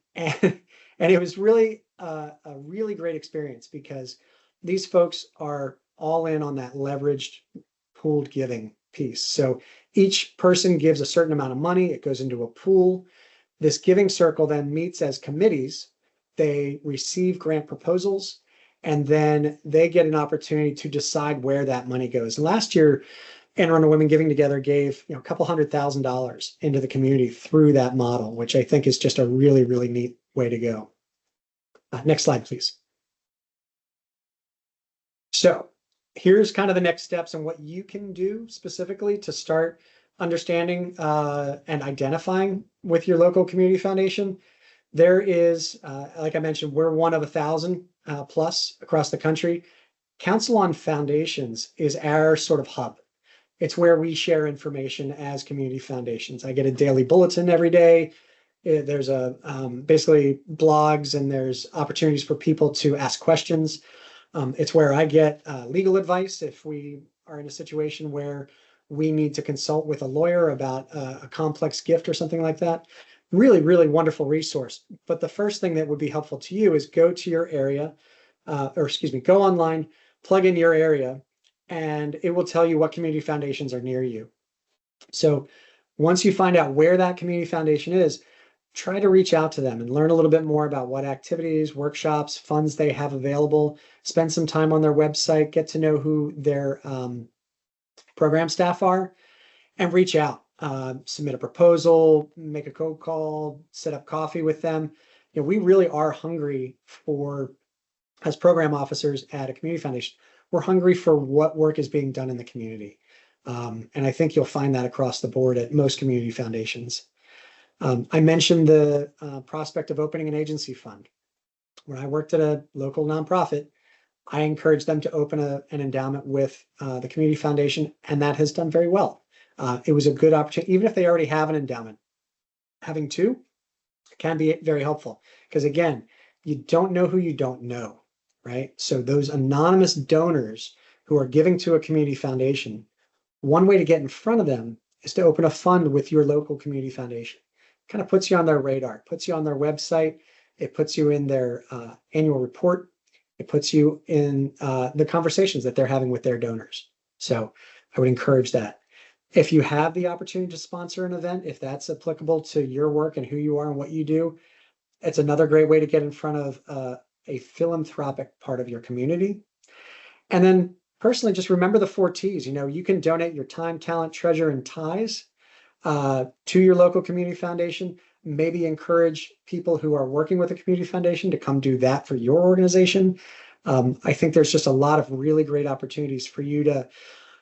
it was really a really great experience, because these folks are all in on that leveraged pooled giving piece. So each person gives a certain amount of money. It goes into a pool. This giving circle then meets as committees. They receive grant proposals, and then they get an opportunity to decide where that money goes. And last year, Anne Arundel Women Giving Together gave a couple $100,000 into the community through that model, which I think is just a really, really neat way to go. Next slide, please. So here's kind of the next steps and what you can do specifically to start understanding and identifying with your local community foundation. There is, like I mentioned, we're one of 1,000 plus across the country. Council on Foundations is our sort of hub. It's where we share information as community foundations. I get a daily bulletin every day. There's basically blogs, and there's opportunities for people to ask questions. It's where I get legal advice if we are in a situation where we need to consult with a lawyer about a complex gift or something like that. Really, really wonderful resource. But the first thing that would be helpful to you is go to your area, go online, plug in your area, and it will tell you what community foundations are near you. So once you find out where that community foundation is, try to reach out to them and learn a little bit more about what activities, workshops, funds they have available. Spend some time on their website, get to know who their program staff are, and reach out. Submit a proposal, make a cold call, set up coffee with them. We really are hungry for, as program officers at a community foundation, we're hungry for what work is being done in the community. And I think you'll find that across the board at most community foundations. I mentioned the prospect of opening an agency fund. When I worked at a local nonprofit, I encouraged them to open an endowment with the community foundation, and that has done very well. It was a good opportunity, even if they already have an endowment. Having two can be very helpful because, again, you don't know who you don't know, right? So those anonymous donors who are giving to a community foundation, one way to get in front of them is to open a fund with your local community foundation. Kind of puts you on their radar, puts you on their website, it puts you in their annual report, it puts you in the conversations that they're having with their donors. So I would encourage that. If you have the opportunity to sponsor an event, if that's applicable to your work and who you are and what you do, it's another great way to get in front of a philanthropic part of your community. And then personally, just remember the 4 T's. You can donate your time, talent, treasure, and ties to your local community foundation. Maybe encourage people who are working with a community foundation to come do that for your organization. I think there's just a lot of really great opportunities for you to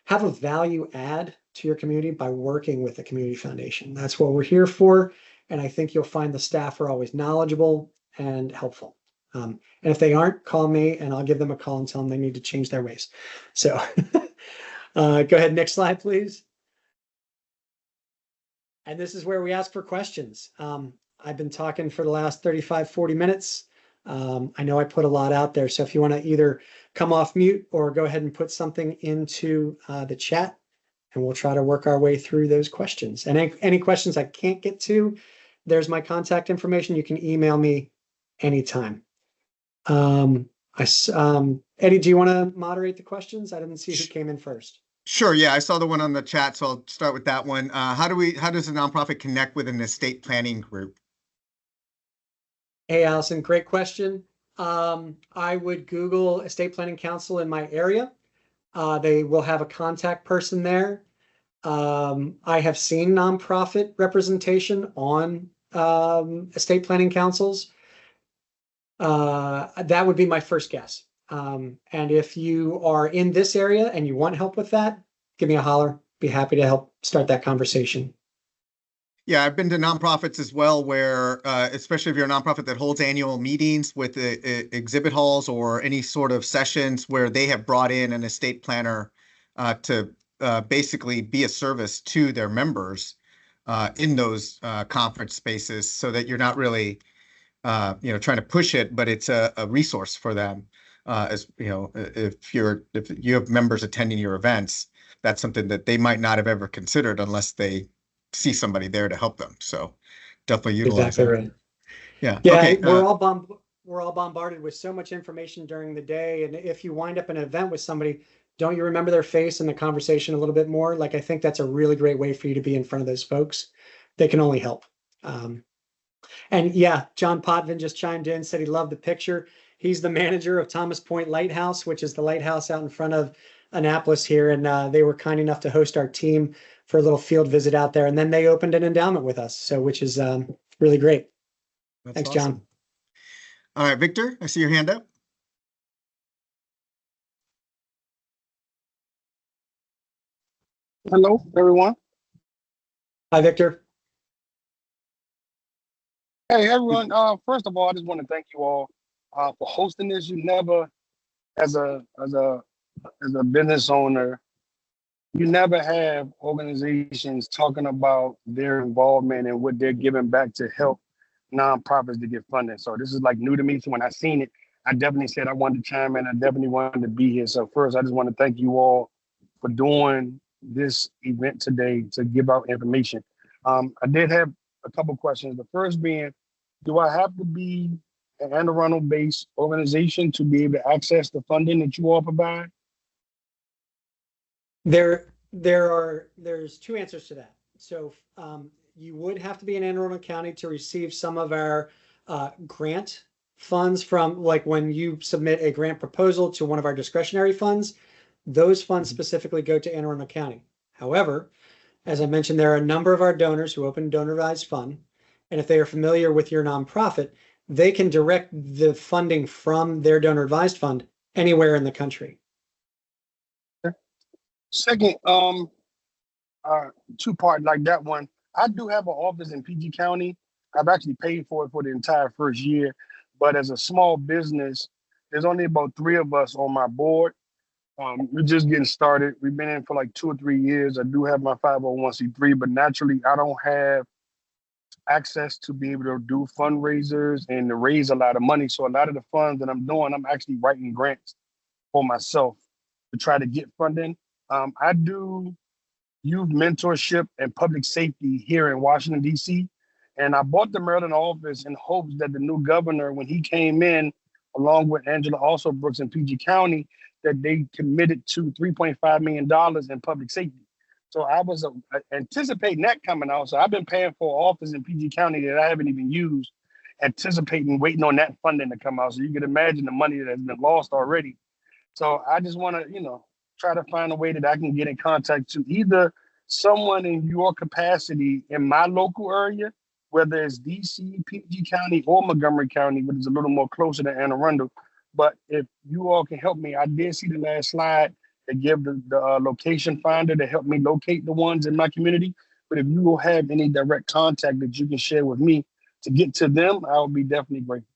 have a value add to your community by working with a community foundation. That's what we're here for. And I think you'll find the staff are always knowledgeable and helpful. And if they aren't, call me and I'll give them a call and tell them they need to change their ways. So go ahead, next slide, please. And this is where we ask for questions. I've been talking for the last 35, 40 minutes. I know I put a lot out there. So if you want to either come off mute or go ahead and put something into the chat, and we'll try to work our way through those questions. And any questions I can't get to, there's my contact information. You can email me anytime. Eddie, do you want to moderate the questions? I didn't see who came in first. Sure. Yeah, I saw the one on the chat, so I'll start with that one. How does a nonprofit connect with an estate planning group? Hey, Allison, great question. I would Google Estate Planning Council in my area. They will have a contact person there. I have seen nonprofit representation on estate planning councils. That would be my first guess. And if you are in this area and you want help with that, give me a holler. Be happy to help start that conversation. Yeah, I've been to nonprofits as well, where especially if you're a nonprofit that holds annual meetings with exhibit halls or any sort of sessions where they have brought in an estate planner to basically be a service to their members in those conference spaces, so that you're not really trying to push it, but it's a resource for them. As if you have members attending your events, that's something that they might not have ever considered unless they see somebody there to help them. So definitely utilize exactly that. Right. Yeah. Okay. We're all bombarded with so much information during the day, and if you wind up in an event with somebody, don't you remember their face in the conversation a little bit more? Like, I think that's a really great way for you to be in front of those folks. They can only help. And yeah, John Potvin just chimed in, said he loved the picture. He's the manager of Thomas Point Lighthouse, which is the lighthouse out in front of Annapolis here. And they were kind enough to host our team for a little field visit out there. And then they opened an endowment with us, so which is really great. That's Thanks, awesome. John. All right, Victor, I see your hand up. Hello, everyone. Hi, Victor. Hey, everyone. First of all, I just want to thank you all for hosting this. You never, as a business owner, you never have organizations talking about their involvement and what they're giving back to help nonprofits to get funding. So this is like new to me. So when I seen it, I definitely said I wanted to chime in. I definitely wanted to be here. So first, I just want to thank you all for doing this event today to give out information. I did have a couple questions. The first being, do I have to be an Anne Arundel-based organization to be able to access the funding that you all provide? There's two answers to that. So you would have to be in Anne Arundel County to receive some of our grant funds from, like when you submit a grant proposal to one of our discretionary funds, those funds specifically go to Anne Arundel County. However, as I mentioned, there are a number of our donors who open donor advised fund. And if they are familiar with your nonprofit, they can direct the funding from their donor advised fund anywhere in the country. Second, two-part like that one. I do have an office in PG County. I've actually paid for it for the entire first year, but as a small business, there's only about 3 of us on my board. We're just getting started. We've been in for like 2 or 3 years. I do have my 501c3, but naturally, I don't have access to be able to do fundraisers and to raise a lot of money. So a lot of the funds that I'm doing, I'm actually writing grants for myself to try to get funding. I do youth mentorship and public safety here in Washington, D.C. And I bought the Maryland office in hopes that the new governor, when he came in, along with Angela also Brooks in PG County, that they committed to $3.5 million in public safety. So I was anticipating that coming out. So I've been paying for an office in PG County that I haven't even used, anticipating, waiting on that funding to come out. So you can imagine the money that has been lost already. So I just want to, try to find a way that I can get in contact to either someone in your capacity in my local area, whether it's DC, PG County, or Montgomery County, which is a little more closer to Anne Arundel. But if you all can help me, I did see the last slide that give the location finder to help me locate the ones in my community. But if you will have any direct contact that you can share with me to get to them, I would be definitely grateful.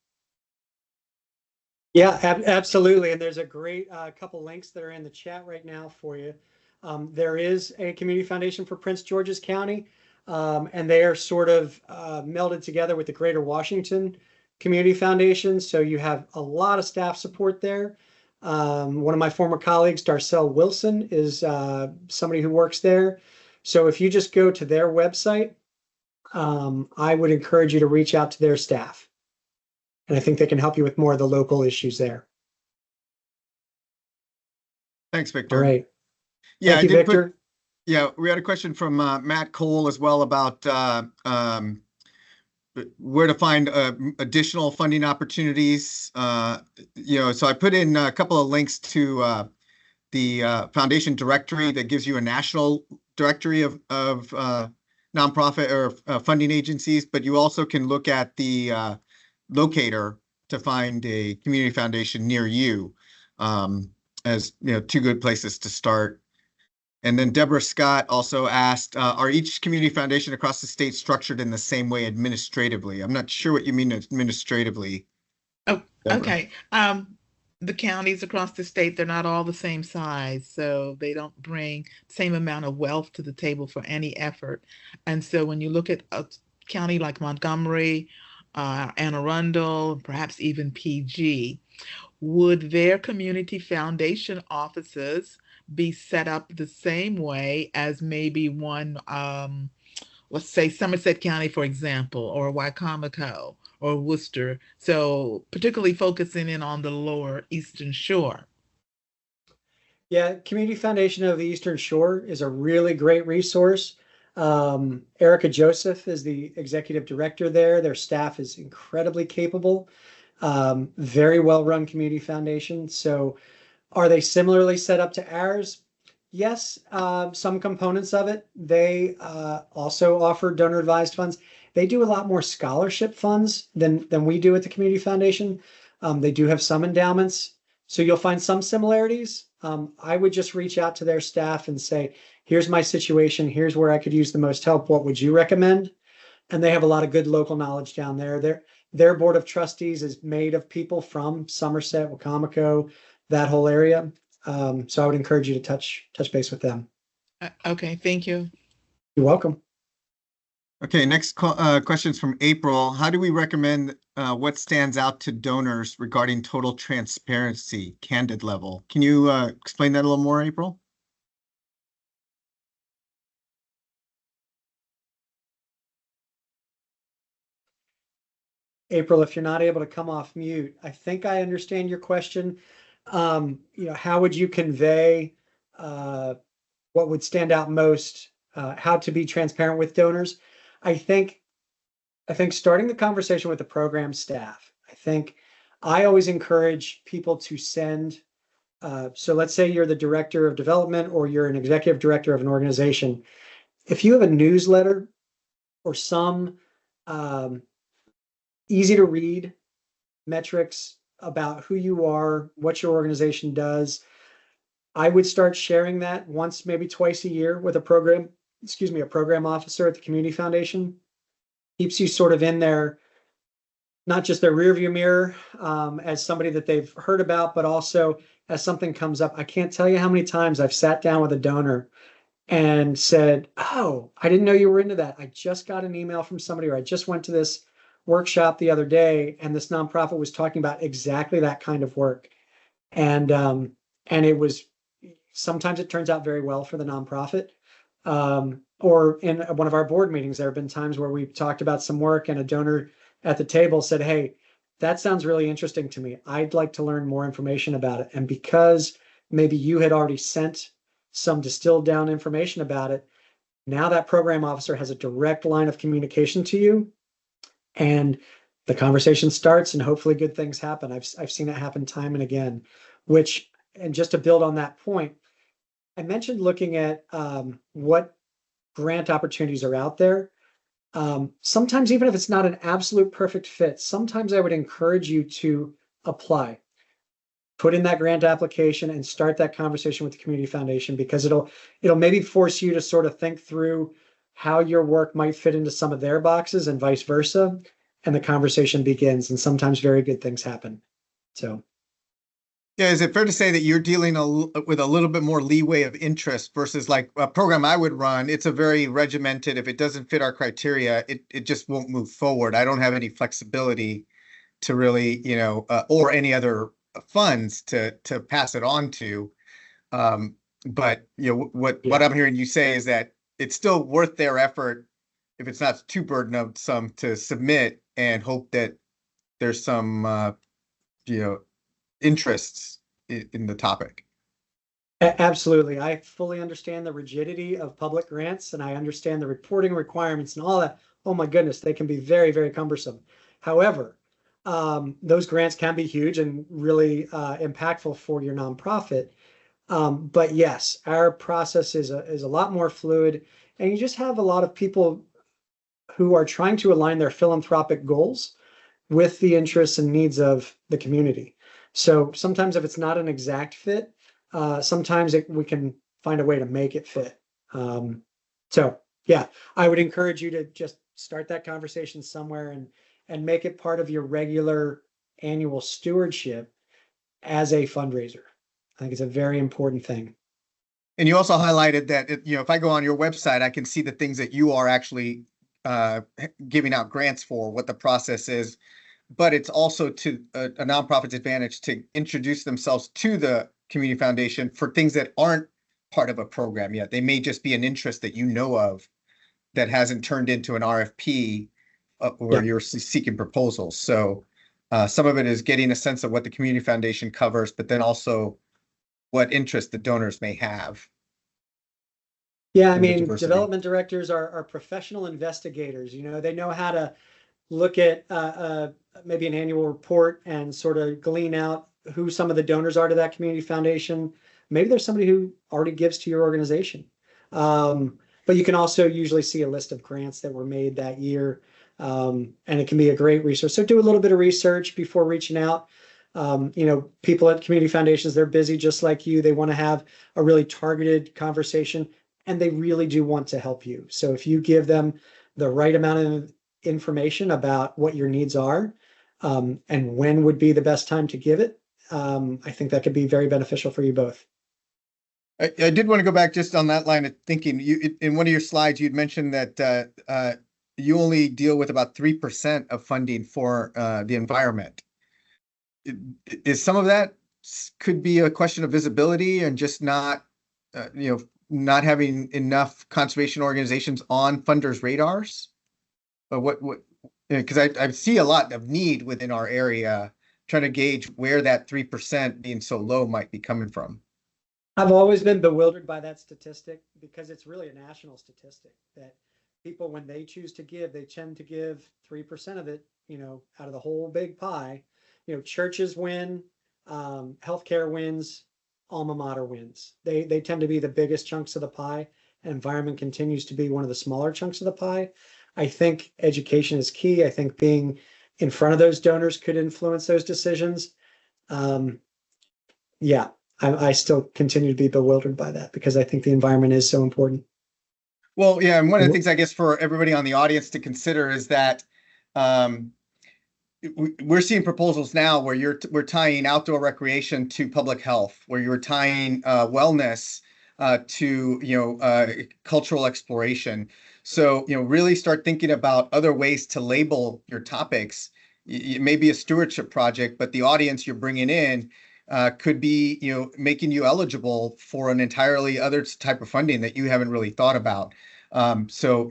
Yeah, absolutely. And there's a great couple links that are in the chat right now for you. There is a community foundation for Prince George's County, and they are sort of melded together with the Greater Washington Community Foundation. So you have a lot of staff support there. One of my former colleagues, Darcel Wilson, is somebody who works there. So if you just go to their website, I would encourage you to reach out to their staff. And I think they can help you with more of the local issues there. Thanks, Victor. All right. Yeah, Thank you, Victor. We had a question from Matt Cole as well about where to find additional funding opportunities. So I put in a couple of links to the foundation directory that gives you a national directory of nonprofit or funding agencies, but you also can look at the locator to find a community foundation near you, as 2 good places to start. And then Deborah Scott also asked, are each community foundation across the state structured in the same way administratively? I'm not sure what you mean administratively. Oh, okay. The counties across the state, they're not all the same size, so they don't bring the same amount of wealth to the table for any effort. And so when you look at a county like Montgomery, Anne Arundel, perhaps even PG, would their community foundation offices be set up the same way as maybe one, let's say Somerset County, for example, or Wycomico or Worcester? So particularly focusing in on the lower Eastern Shore. Yeah, Community Foundation of the Eastern Shore is a really great resource. Erica Joseph is the executive director there. Their staff is incredibly capable, very well-run community foundation. So are they similarly set up to ours? Yes, some components of it. They also offer donor advised funds. They do a lot more scholarship funds than we do at the community foundation. They do have some endowments. So you'll find some similarities. I would just reach out to their staff and say, here's my situation. Here's where I could use the most help. What would you recommend? And they have a lot of good local knowledge down there. Their board of trustees is made of people from Somerset, Wacomico, that whole area. So I would encourage you to touch base with them. Okay, thank you. You're welcome. Okay, next questions from April. How do we recommend what stands out to donors regarding total transparency, candid level? Can you explain that a little more, April? April, if you're not able to come off mute, I think I understand your question. How would you convey what would stand out most, how to be transparent with donors? I think starting the conversation with the program staff, I always encourage people to send, so let's say you're the director of development or you're an executive director of an organization. If you have a newsletter or some easy to read metrics about who you are, what your organization does, I would start sharing that once, maybe twice a year with a program officer at the community foundation. Keeps you sort of in their, not just their rearview mirror as somebody that they've heard about, but also as something comes up. I can't tell you how many times I've sat down with a donor and said, oh, I didn't know you were into that. I just got an email from somebody, or I just went to this workshop the other day and this nonprofit was talking about exactly that kind of work. And it was, sometimes it turns out very well for the nonprofit. Or in one of our board meetings, there have been times where we've talked about some work and a donor at the table said, hey, that sounds really interesting to me. I'd like to learn more information about it. And because maybe you had already sent some distilled down information about it, now that program officer has a direct line of communication to you, and the conversation starts and hopefully good things happen. I've seen it happen time and again, and just to build on that point, I mentioned looking at what grant opportunities are out there. Sometimes, even if it's not an absolute perfect fit, sometimes I would encourage you to apply, put in that grant application and start that conversation with the community foundation, because it'll maybe force you to sort of think through how your work might fit into some of their boxes and vice versa. And the conversation begins, and sometimes very good things happen. So. Yeah, is it fair to say that you're dealing with a little bit more leeway of interest versus like a program I would run? It's a very regimented, if it doesn't fit our criteria, it just won't move forward. I don't have any flexibility to really, or any other funds to pass it on to. But what I'm hearing you say is that it's still worth their effort, if it's not too burdensome, to submit and hope that there's some, interests in the topic. Absolutely. I fully understand the rigidity of public grants, and I understand the reporting requirements and all that. Oh my goodness, they can be very, very cumbersome. However, those grants can be huge and really impactful for your nonprofit. But yes, our process is a lot more fluid, and you just have a lot of people who are trying to align their philanthropic goals with the interests and needs of the community. So sometimes if it's not an exact fit, sometimes we can find a way to make it fit. So yeah, I would encourage you to just start that conversation somewhere and make it part of your regular annual stewardship as a fundraiser. I think it's a very important thing. And you also highlighted that, if I go on your website, I can see the things that you are actually giving out grants for, what the process is. But it's also to a nonprofit's advantage to introduce themselves to the community foundation for things that aren't part of a program yet. They may just be an interest that you know of that hasn't turned into an RFP where you're seeking proposals. So some of it is getting a sense of what the community foundation covers, but then also what interest the donors may have. Yeah, I in the mean, diversity. development directors are professional investigators. They know how to look at maybe an annual report and sort of glean out who some of the donors are to that community foundation. Maybe there's somebody who already gives to your organization. But you can also usually see a list of grants that were made that year. And it can be a great resource. So do a little bit of research before reaching out. People at community foundations, they're busy just like you. They want to have a really targeted conversation, and they really do want to help you. So if you give them the right amount of information about what your needs are, and when would be the best time to give it, I think that could be very beneficial for you both. I did want to go back just on that line of thinking. In one of your slides, you'd mentioned that you only deal with about 3% of funding for the environment. Is some of that could be a question of visibility and just not having enough conservation organizations on funders' radars? But because I see a lot of need within our area, trying to gauge where that 3% being so low might be coming from. I've always been bewildered by that statistic because it's really a national statistic that people, when they choose to give, they tend to give 3% of it, out of the whole big pie. Churches win, healthcare wins, alma mater wins. They tend to be the biggest chunks of the pie, and environment continues to be one of the smaller chunks of the pie. I think education is key. I think being in front of those donors could influence those decisions. Yeah, I still continue to be bewildered by that because I think the environment is so important. Well, yeah, and one of the things I guess for everybody on the audience to consider is that we're seeing proposals now where we're tying outdoor recreation to public health, where you're tying wellness to cultural exploration. So really start thinking about other ways to label your topics. It may be a stewardship project, but the audience you're bringing in could be making you eligible for an entirely other type of funding that you haven't really thought about. So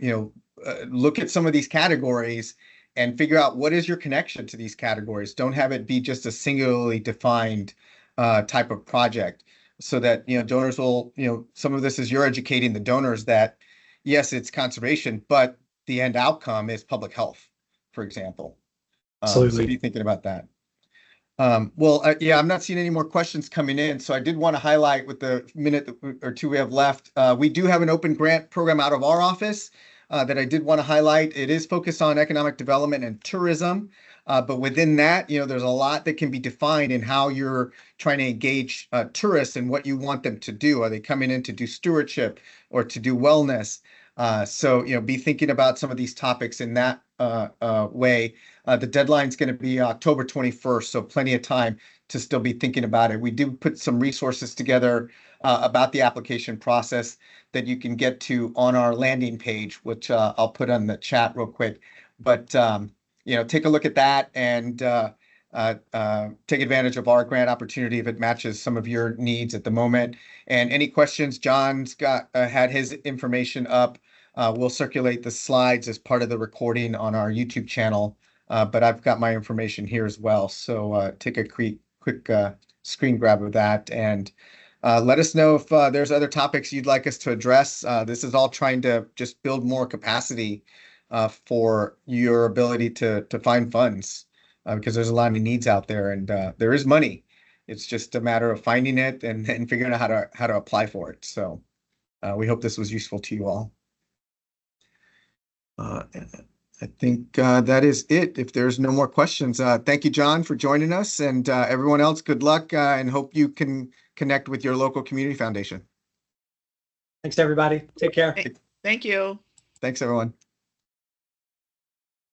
look at some of these categories and figure out what is your connection to these categories. Don't have it be just a singularly defined type of project, so that donors will, some of this is you're educating the donors that yes, it's conservation, but the end outcome is public health, for example. So be thinking about that. Yeah, I'm not seeing any more questions coming in, so I did want to highlight with the minute or two we have left, we do have an open grant program out of our office that I did want to highlight. It is focused on economic development and tourism, but within that, there's a lot that can be defined in how you're trying to engage tourists and what you want them to do. Are they coming in to do stewardship or to do wellness? So be thinking about some of these topics in that way. The deadline's going to be October 21st, so plenty of time to still be thinking about it. We do put some resources together about the application process that you can get to on our landing page, which I'll put on the chat real quick. But take a look at that and take advantage of our grant opportunity if it matches some of your needs at the moment. And any questions, John's had his information up. We'll circulate the slides as part of the recording on our YouTube channel, but I've got my information here as well. So take a quick screen grab of that and let us know if there's other topics you'd like us to address. This is all trying to just build more capacity for your ability to find funds because there's a lot of needs out there, and there is money. It's just a matter of finding it and figuring out how to apply for it. So we hope this was useful to you all. I think that is it. If there's no more questions, thank you, John, for joining us, and everyone else, good luck, and hope you can connect with your local community foundation. Thanks, everybody. Take care. Thank you. Thanks, everyone.